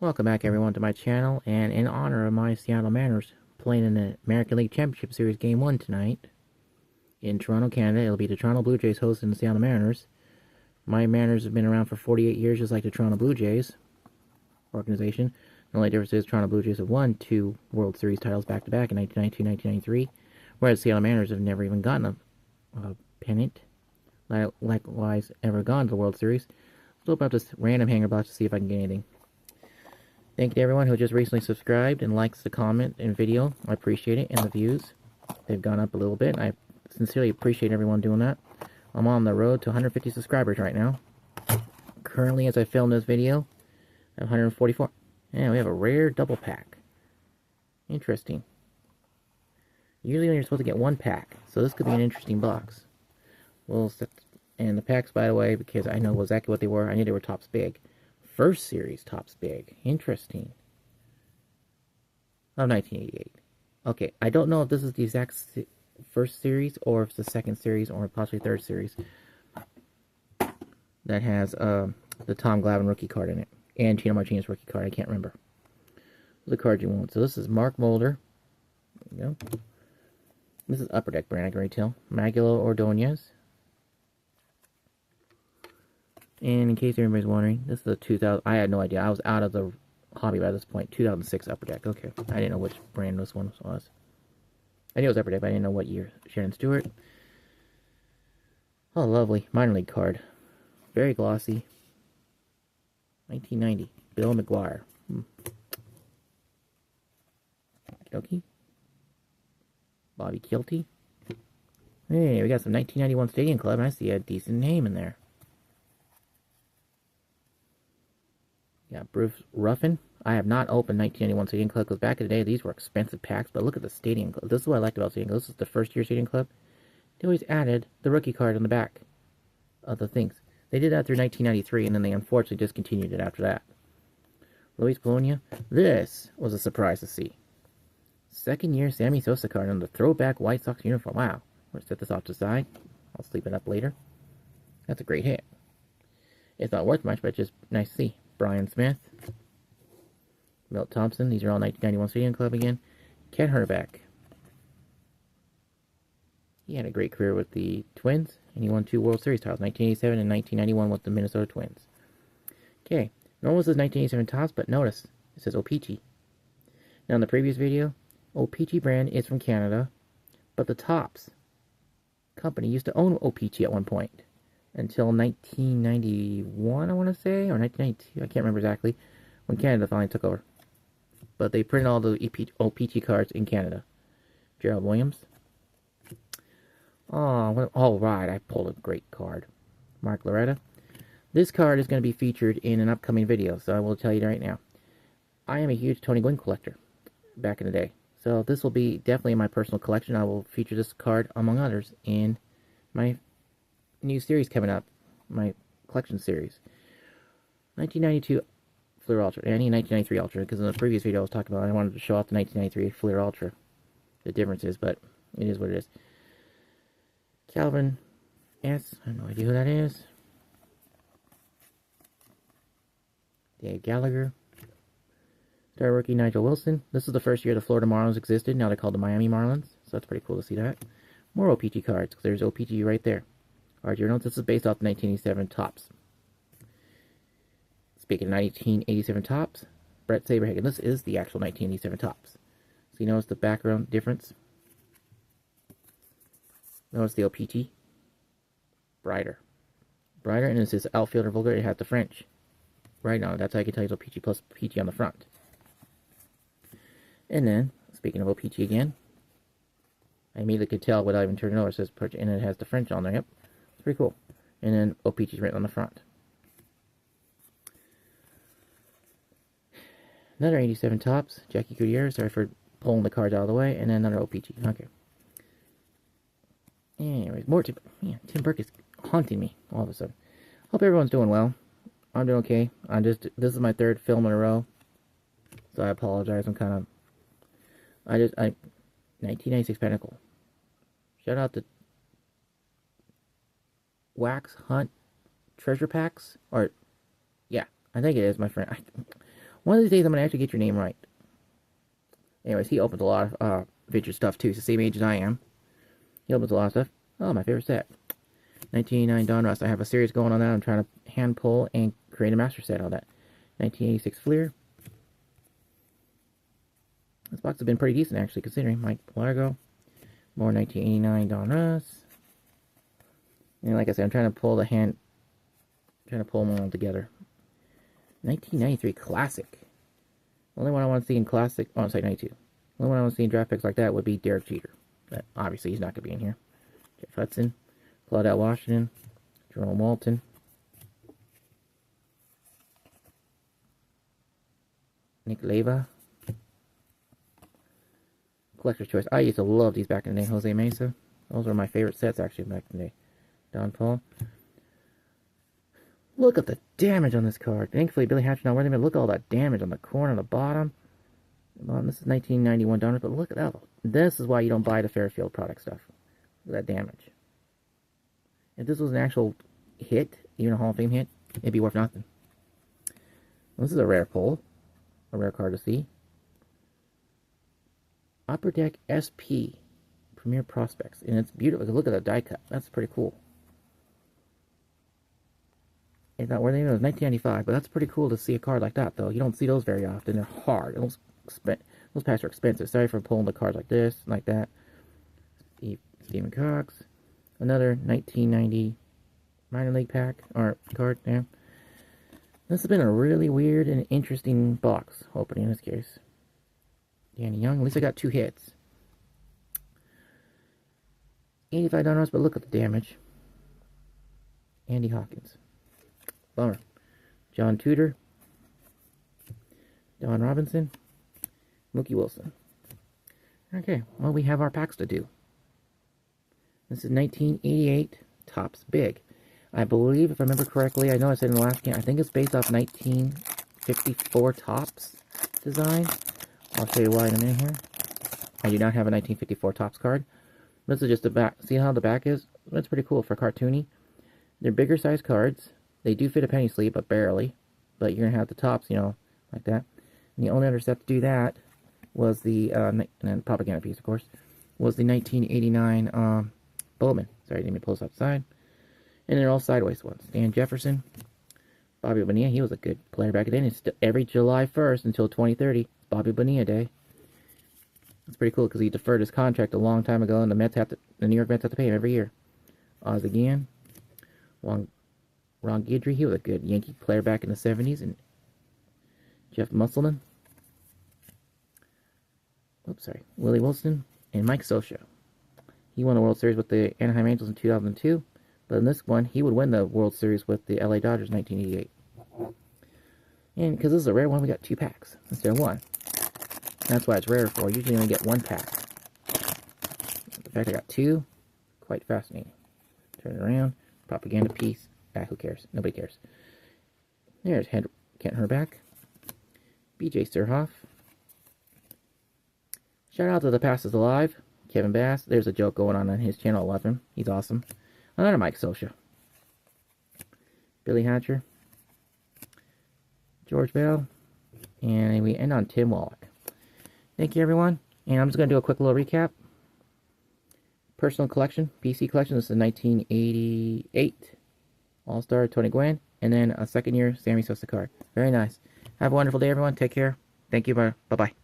Welcome back everyone to my channel, and in honor of my Seattle Mariners playing in the American League Championship Series Game 1 tonight in Toronto, Canada, it'll be the Toronto Blue Jays hosting the Seattle Mariners. My Mariners have been around for 48 years just like the Toronto Blue Jays organization. The only difference is Toronto Blue Jays have won 2 World Series titles back-to-back in 1992 and 1993, whereas Seattle Mariners have never even gotten a pennant, likewise ever gone to the World Series. Let's open up this random hanger box to see if I can get anything. Thank you to everyone who just recently subscribed and likes the comment and video. I appreciate it, and the views. They've gone up a little bit. I sincerely appreciate everyone doing that. I'm on the road to 150 subscribers right now. Currently, as I film this video, I have 144. And we have a rare double pack. Interesting. Usually you're supposed to get 1 pack, so this could be an interesting box. And the packs, by the way, because I know exactly what they were, I knew they were Topps Big. First series Topps Big. Interesting. Of 1988. Okay, I don't know if this is the exact first series or if it's the second series or possibly third series that has the Tom Glavine rookie card in it and Chino Martinez rookie card. I can't remember the card you want. So this is Mark Mulder. There you go. This is Upper Deck brand, I can already tell. Maguilo Ordonez. And in case anybody's wondering, this is a 2000. I had no idea. I was out of the hobby by this point. 2006 Upper Deck. Okay, I didn't know which brand this one was. I knew it was Upper Deck, but I didn't know what year. Sharon Stewart. Oh, lovely minor league card. Very glossy. 1990. Bill McGuire. Okie. Bobby Kilty. Hey, we got some 1991 Stadium Club, and I see a decent name in there. Yeah, Bruce Ruffin. I have not opened 1991 Stadium Club because back in the day these were expensive packs. But look at the Stadium Club. This is what I liked about Stadium Club. This is the first year Stadium Club. They always added the rookie card on the back of the things. They did that through 1993, and then they unfortunately discontinued it after that. Luis Polonia. This was a surprise to see. Second year Sammy Sosa card on the throwback White Sox uniform. Wow. We're going to set this off to the side. I'll sleep it up later. That's a great hit. It's not worth much, but just nice to see. Brian Smith, Milt Thompson. These are all 1991 Stadium Club again. Ken Herbeck. He had a great career with the Twins, and he won 2 World Series titles, 1987 and 1991 with the Minnesota Twins. Okay, no one says 1987 Topps, but notice, it says O-Pee-Chee. Now in the previous video, O-Pee-Chee brand is from Canada, but the Topps company used to own O-Pee-Chee at one point. Until 1991, I want to say, or 1992, I can't remember exactly, when Canada finally took over. But they printed all the O-Pee-Chee cards in Canada. Gerald Williams. Oh, all right, I pulled a great card. Mark Loretta. This card is going to be featured in an upcoming video, so I will tell you right now. I am a huge Tony Gwynn collector back in the day. So this will be definitely in my personal collection. I will feature this card, among others, in my new series coming up, my collection series. 1992 Fleer Ultra, and 1993 Ultra, because in the previous video I was talking about I wanted to show off the 1993 Fleer Ultra, the differences, but it is what it is. Calvin S. I have no idea who that is. Dave Gallagher. Star rookie Nigel Wilson. This is the first year the Florida Marlins existed. Now they're called the Miami Marlins, so that's pretty cool to see that. More O-Pee-Chee cards, because there's O-Pee-Chee right there. Alright, your notes. This is based off the 1987 Topps. Speaking of 1987 Topps, Brett Saberhagen. This is the actual 1987 Topps. So you notice the background difference. Notice the O-Pee-Chee. Brighter. Brighter, and this is outfielder vulgar. It has the French. Right now, that's how I can tell you it's O-Pee-Chee plus Pee-Chee on the front. And then, speaking of O-Pee-Chee again, I immediately could tell without even turning it over. It says, and it has the French on there. Yep. Pretty cool. And then O-Pee-Chee's right on the front. Another 87 Topps, Jackie Gutierrez. Sorry for pulling the cards out of the way. And then another O-Pee-Chee. Okay. Anyways, more Tim. Man, Tim Burke is haunting me all of a sudden. Hope everyone's doing well. I'm doing okay. This is my 3rd film in a row. So I apologize. I'm kind of... 1996 Pinnacle. Shout out to Wax Hunt treasure packs, or yeah, I think it is, my friend. One of these days, I'm going to actually get your name right. Anyways, he opens a lot of vintage stuff, too. He's the same age as I am. He opens a lot of stuff. Oh, my favorite set. 1989 Donruss. I have a series going on that. I'm trying to hand pull and create a master set on that. 1986 Fleer. This box has been pretty decent, actually, considering Mike Largo. More 1989 Donruss. And like I said, I'm trying to pull them all together. 1993 Classic. The only one I want to see in Classic, oh, I'm sorry, 92. The only one I want to see in draft picks like that would be Derek Jeter. But obviously, he's not going to be in here. Jeff Hudson, Claudette Washington, Jerome Walton. Nick Leyva. Collector's Choice. I used to love these back in the day. Jose Mesa. Those were my favorite sets, actually, back in the day. Don Paul. Look at the damage on this card. Thankfully, Billy Hatcher not worth it. Look at all that damage on the corner, on the bottom. Well, this is 1991 Donruss, but look at that. This is why you don't buy the Fairfield product stuff. Look at that damage. If this was an actual hit, even a Hall of Fame hit, it'd be worth nothing. Well, this is a rare pull. A rare card to see. Upper Deck SP. Premier Prospects. And it's beautiful. Look at the die cut. That's pretty cool. It's not worth it. It was 1995, but that's pretty cool to see a card like that, though. You don't see those very often. They're hard. Those packs are expensive. Sorry for pulling the cards like this, like that. Stephen Cox. Another 1990 minor league pack, or card, yeah. This has been a really weird and interesting box opening in this case. Danny Young, at least I got 2 hits. 85 Donruss, but look at the damage. Andy Hawkins. Bummer. John Tudor. Don Robinson. Mookie Wilson. Okay, well, we have our packs to do. This is 1988 Topps Big. I believe, if I remember correctly, I know I said in the last game, I think it's based off 1954 Topps design. I'll show you why in a minute here. I do not have a 1954 Topps card. This is just the back. See how the back is? That's pretty cool for cartoony. They're bigger size cards. They do fit a penny sleeve, but barely. But you're going to have the tops, you know, like that. And the only other step to do that was the, and then propaganda piece, of course, was the 1989 Bowman. Sorry, I didn't even pull this outside. And they're all sideways ones. Stan Jefferson, Bobby Bonilla. He was a good player back then. It's every July 1st until 2030. It's Bobby Bonilla Day. It's pretty cool because he deferred his contract a long time ago, and the New York Mets have to pay him every year. Oz again. Ron Guidry. He was a good Yankee player back in the 70s. And Jeff Musselman. Oops, sorry. Willie Wilson. And Mike Scioscia. He won the World Series with the Anaheim Angels in 2002. But in this one, he would win the World Series with the LA Dodgers in 1988. And because this is a rare one, we got 2 packs instead of 1. That's why it's rare for. Usually you only get 1 pack. The fact I got 2, quite fascinating. Turn it around. Propaganda piece. Ah, who cares? Nobody cares. There's Kent Herback. BJ Surhoff. Shout out to the Past is Alive. Kevin Bass. There's a joke going on his channel. I love him. He's awesome. Another Mike Scioscia. Billy Hatcher. George Bell. And we end on Tim Wallach. Thank you, everyone. And I'm just going to do a quick little recap. Personal collection, PC collection. This is 1988 All-Star Tony Gwynn. And then a second year Sammy Sosa card. Very nice. Have a wonderful day, everyone. Take care. Thank you. Bye-bye.